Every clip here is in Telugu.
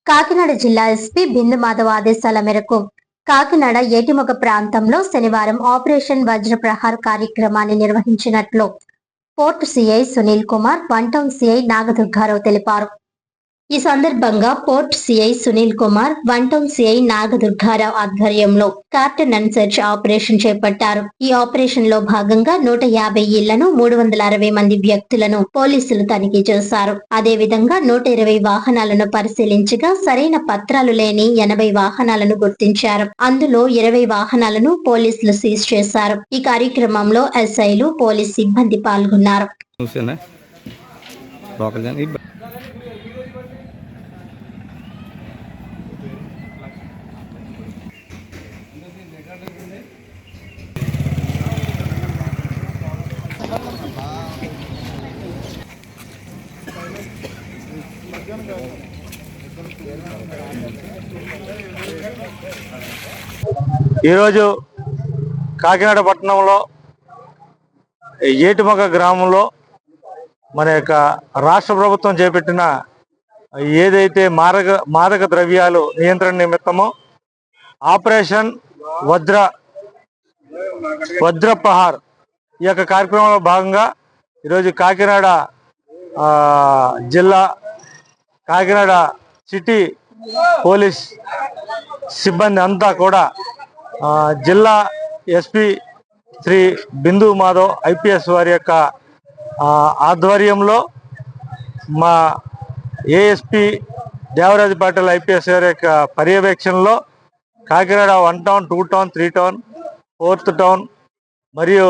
కాకినాడ జిల్లా ఎస్పీ బిందు మాధవ్ ఆదేశాల మేరకు కాకినాడ ఏటిమొగ ప్రాంతంలో శనివారం ఆపరేషన్ వజ్రప్రహార్ కార్యక్రమాన్ని నిర్వహించినట్లు port CI Sunil Kumar, one town CI Naga Durga Rao తెలిపారు. ఈ సందర్భంగా port CI Sunil Kumar, one town CI Naga Durga Rao ఆధ్వర్యంలో కార్టన్ అండ్ సెర్చ్ ఆపరేషన్ చేపట్టారు. ఈ ఆపరేషన్ లో భాగంగా 150 ఇళ్లను, 360 మంది వ్యక్తులను పోలీసులు తనిఖీ చేశారు. అదేవిధంగా 120 వాహనాలను పరిశీలించగా సరైన పత్రాలు లేని 80 వాహనాలను గుర్తించారు. అందులో 20 వాహనాలను పోలీసులు సీజ్ చేశారు. ఈ కార్యక్రమంలో ఎస్ఐలు, పోలీస్ సిబ్బంది పాల్గొన్నారు. ఈరోజు కాకినాడ పట్టణంలో ఏటిమొగ గ్రామంలో మన యొక్క రాష్ట్ర ప్రభుత్వం చేపట్టిన ఏదైతే మాదక ద్రవ్యాలు నియంత్రణ నిమిత్తమో ఆపరేషన్ వజ్రప్రహార్ ఈ యొక్క కార్యక్రమంలో భాగంగా ఈరోజు కాకినాడ జిల్లా, కాకినాడ సిటీ పోలీస్ సిబ్బంది అంతా కూడా జిల్లా ఎస్పీ శ్రీ బిందు మాధవ్ ఐపీఎస్ వారి యొక్క ఆధ్వర్యంలో, మా ఏఎస్పీ దేవరాజ్ పాటిల్ ఐపీఎస్ వారి యొక్క పర్యవేక్షణలో Kakinada 1 town, 2 town, 3 town, 4th town మరియు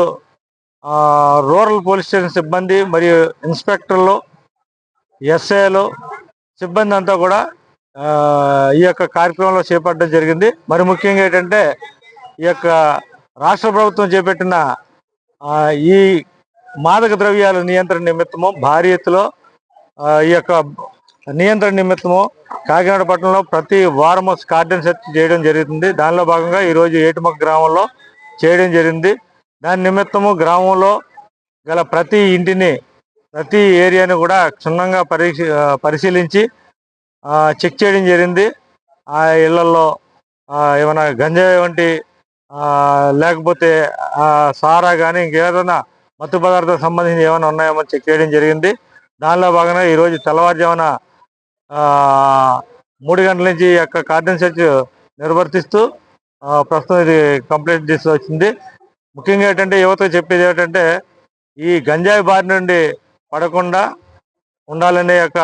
రూరల్ పోలీస్ స్టేషన్ సిబ్బంది మరియు ఇన్స్పెక్టర్లు, ఎస్ఐలు సిబ్బంది అంతా కూడా ఈ యొక్క కార్యక్రమంలో చేపట్టడం జరిగింది. మరి ముఖ్యంగా ఏంటంటే ఈ యొక్క రాష్ట్ర ప్రభుత్వం చేపట్టిన ఈ మాదక ద్రవ్యాల నియంత్రణ నిమిత్తము భారీ ఎత్తులో ఈ యొక్క నియంత్రణ నిమిత్తము కాకినాడ పట్టణంలో ప్రతి వారము కార్డన్ సెర్చ్ చేయడం జరుగుతుంది. దానిలో భాగంగా ఈరోజు ఏటిమొగ గ్రామంలో చేయడం జరిగింది. దాని నిమిత్తము గ్రామంలో గల ప్రతి ఇంటిని, ప్రతి ఏరియాని కూడా క్షుణ్ణంగా పరిశీలించి చెక్ చేయడం జరిగింది. ఆ ఇళ్లలో ఏమైనా గంజాయి వంటి లేకపోతే సారా కానీ ఇంకేదైనా మత్తు పదార్థాలకు సంబంధించి ఏమైనా ఉన్నాయేమో చెక్ చేయడం జరిగింది. దానిలో భాగంగా ఈరోజు తెల్లవారుజామున 3 గంటల నుంచి ఈ యొక్క కార్డన్ సెర్చ్ నిర్వర్తిస్తూ ప్రస్తుతం ఇది కంప్లీట్ చేసి వచ్చింది. ముఖ్యంగా ఏంటంటే యువతకు చెప్పేది ఏంటంటే ఈ గంజాయి బారి నుండి పడకుండా ఉండాలనే యొక్క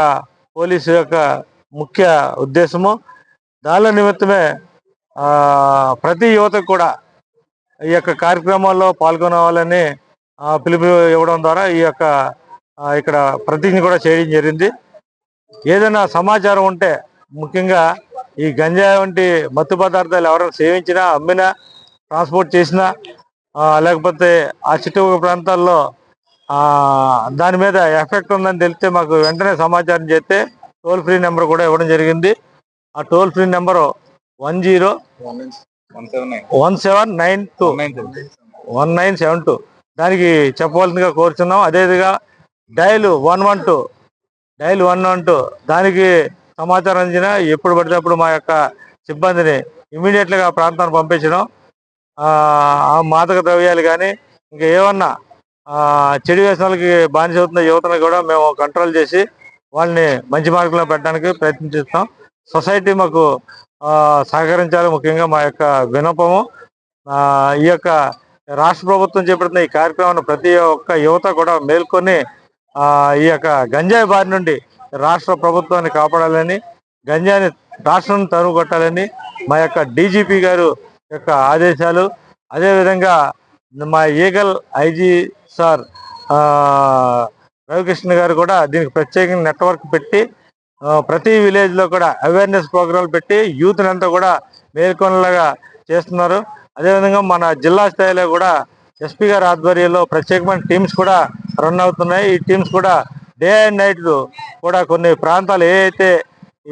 పోలీసు యొక్క ముఖ్య ఉద్దేశము. దానిలో నిమిత్తమే ప్రతి యువతకు కూడా ఈ యొక్క కార్యక్రమాల్లో పాల్గొనవాలని పిలుపు ఇవ్వడం ద్వారా ఈ యొక్క ఇక్కడ ప్రతిజ్ఞ కూడా చేయడం జరిగింది. ఏదైనా సమాచారం ఉంటే, ముఖ్యంగా ఈ గంజాయి వంటి మత్తు పదార్థాలు ఎవరైనా సేవించినా, అమ్మినా, ట్రాన్స్పోర్ట్ చేసినా, లేకపోతే ఆ చుట్టూ ప్రాంతాల్లో దాని మీద ఎఫెక్ట్ ఉందని తెలిస్తే మాకు వెంటనే సమాచారం చేస్తే టోల్ ఫ్రీ నెంబర్ కూడా ఇవ్వడం జరిగింది. ఆ టోల్ ఫ్రీ నెంబరు 1017921972 దానికి చెప్పవలసిందిగా కోరుచున్నాం. అదేవిధంగా డైల్ 112 దానికి సమాచారం అందిన ఎప్పుడు పడితే అప్పుడు మా యొక్క సిబ్బందిని ఇమీడియట్గా ప్రాంతాన్ని పంపించడం, ఆ మాదక ద్రవ్యాలు కానీ ఇంకా ఏమన్నా చెడు వ్యసనాలకి బానిస అవుతున్న యువతను కూడా మేము కంట్రోల్ చేసి వాళ్ళని మంచి మార్గంలో పెట్టడానికి ప్రయత్నిస్తాం. సొసైటీ మాకు సహకరించాలి. ముఖ్యంగా మా యొక్క విన్నపము, ఈ యొక్క రాష్ట్ర ప్రభుత్వం చేపడుతున్న ఈ కార్యక్రమాన్ని ప్రతి ఒక్క యువత కూడా మేల్కొని ఈ యొక్క గంజాయి బారి నుండి రాష్ట్ర ప్రభుత్వాన్ని కాపాడాలని, గంజాయిని రాష్ట్రం తరువు కొట్టాలని మా యొక్క డీజీపీ గారు యొక్క ఆదేశాలు. అదేవిధంగా మా ఈగల్ ఐజీ సార్ రవికృష్ణ గారు కూడా దీనికి ప్రత్యేకంగా నెట్వర్క్ పెట్టి ప్రతి విలేజ్లో కూడా అవేర్నెస్ ప్రోగ్రాంలు పెట్టి యూత్ని అంతా కూడా మేల్కొనలాగా చేస్తున్నారు. అదేవిధంగా మన జిల్లా స్థాయిలో కూడా ఎస్పీ గారి ఆధ్వర్యంలో ప్రత్యేకమైన టీమ్స్ కూడా రన్ అవుతున్నాయి. ఈ టీమ్స్ కూడా డే అండ్ నైట్ కూడా కొన్ని ప్రాంతాలు ఏవైతే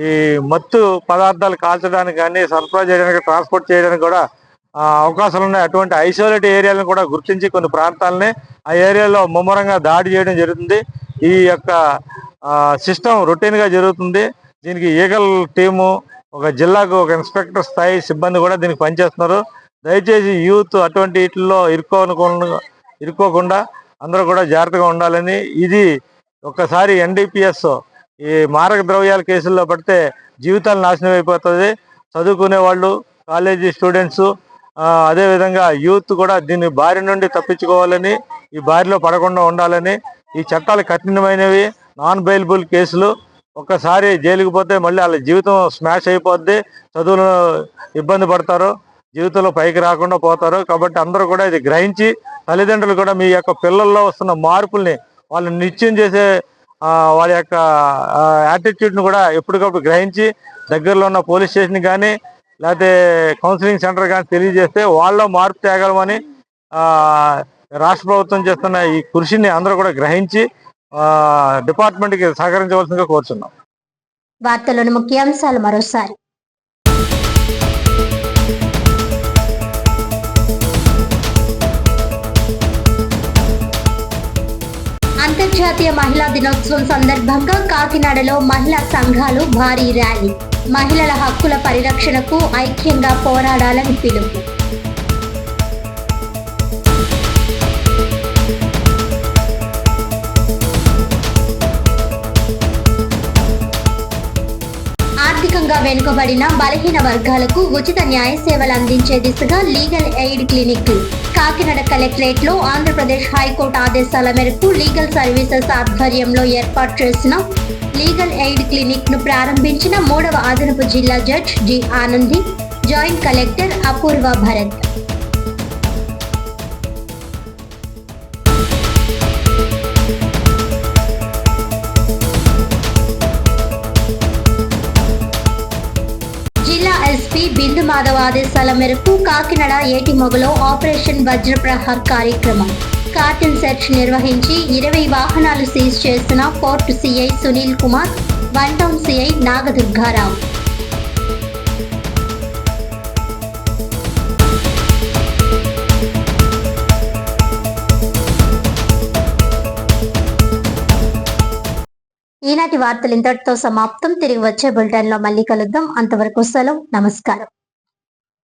ఈ మత్తు పదార్థాలు కాల్చడానికి కానీ, సరఫరా చేయడానికి, ట్రాన్స్పోర్ట్ చేయడానికి కూడా అవకాశాలు ఉన్నాయి. అటువంటి ఐసోలేట్ ఏరియాలను కూడా గుర్తించి కొన్ని ప్రాంతాలని ఆ ఏరియాలో ముమ్మరంగా దాడి చేయడం జరుగుతుంది. ఈ యొక్క సిస్టమ్ రొటీన్గా జరుగుతుంది. దీనికి ఈగల్ టీము, ఒక జిల్లాకు ఒక ఇన్స్పెక్టర్ స్థాయి సిబ్బంది కూడా దీనికి పనిచేస్తున్నారు. దయచేసి యూత్ అటువంటి వీటిల్లో ఇరుక్కోకుండా అందరూ కూడా జాగ్రత్తగా ఉండాలని, ఇది ఒక్కసారి NDPS ఈ మారక ద్రవ్యాల కేసుల్లో పడితే జీవితాలు నాశనం అయిపోతుంది. చదువుకునే వాళ్ళు, కాలేజీ స్టూడెంట్స్, అదేవిధంగా యూత్ కూడా దీని బారి నుండి తప్పించుకోవాలని, ఈ బారిలో పడకుండా ఉండాలని. ఈ చట్టాలు కఠినమైనవి, నాన్ బెయిలబుల్ కేసులు. ఒక్కసారి జైలుకి పోతే మళ్ళీ వాళ్ళ జీవితం స్మాష్ అయిపోద్ది, చదువులో ఇబ్బంది పడతారు, జీవితంలో పైకి రాకుండా పోతారు. కాబట్టి అందరూ కూడా ఇది గ్రహించి, తల్లిదండ్రులు కూడా మీ యొక్క పిల్లల్లో వస్తున్న మార్పుల్ని వాళ్ళు నిత్యం చేసే వాళ్ళ యొక్క యాటిట్యూడ్ని కూడా ఎప్పటికప్పుడు గ్రహించి దగ్గరలో ఉన్న పోలీస్ స్టేషన్ కానీ లేకపోతే కౌన్సిలింగ్ సెంటర్ కానీ తెలియజేస్తే వాళ్ళలో మార్పు తేగలమని రాష్ట్ర ప్రభుత్వం చేస్తున్న ఈ కృషిని అందరూ కూడా గ్రహించి డిపార్ట్మెంట్కి సహకరించవలసిందిగా కోరుచున్నాం. వార్తలోని ముఖ్యాంశాలు మరోసారి. అంతర్జాతీయ మహిళా దినోత్సవం సందర్భంగా కాకినాడలో మహిళా సంఘాలు భారీ ర్యాలీ. మహిళల హక్కుల పరిరక్షణకు ఐక్యంగా పోరాడాలని పిలుపు. ఆర్థికంగా వెనుకబడిన బలహీన వర్గాలకు ఉచిత న్యాయ సేవలు అందించే దిశగా legal aid clinic. Kakinada collectorate లో ఆంధ్రప్రదేశ్ హైకోర్టు ఆదేశాల మేరకు లీగల్ సర్వీసెస్ ఆధ్వర్యంలో ఏర్పాటు చేసిన లీగల్ ఎయిడ్ క్లినిక్ ను ప్రారంభించిన 3వ అదనపు జిల్లా judge G Anandi, joint collector Apoorva Bharat. జిల్లా ఎస్పీ బిందు మాధవ్ ఆదేశాల మేరకు కాకినాడ ఏటిమొగలో ఆపరేషన్ వజ్రప్రహార్ కార్యక్రమం. కార్టన్ సెర్చ్ నిర్వహించి 20 వాహనాలు సీజ్ చేసిన port CI Sunil Kumar, 1 town CI Naga Durga Rao. ఈనాటి వార్తలు ఇంతటితో సమాప్తం. తిరిగి వచ్చే బులెటిన్ లో మళ్ళీ కలుద్దాం. అంతవరకు సెలవు. నమస్కారం.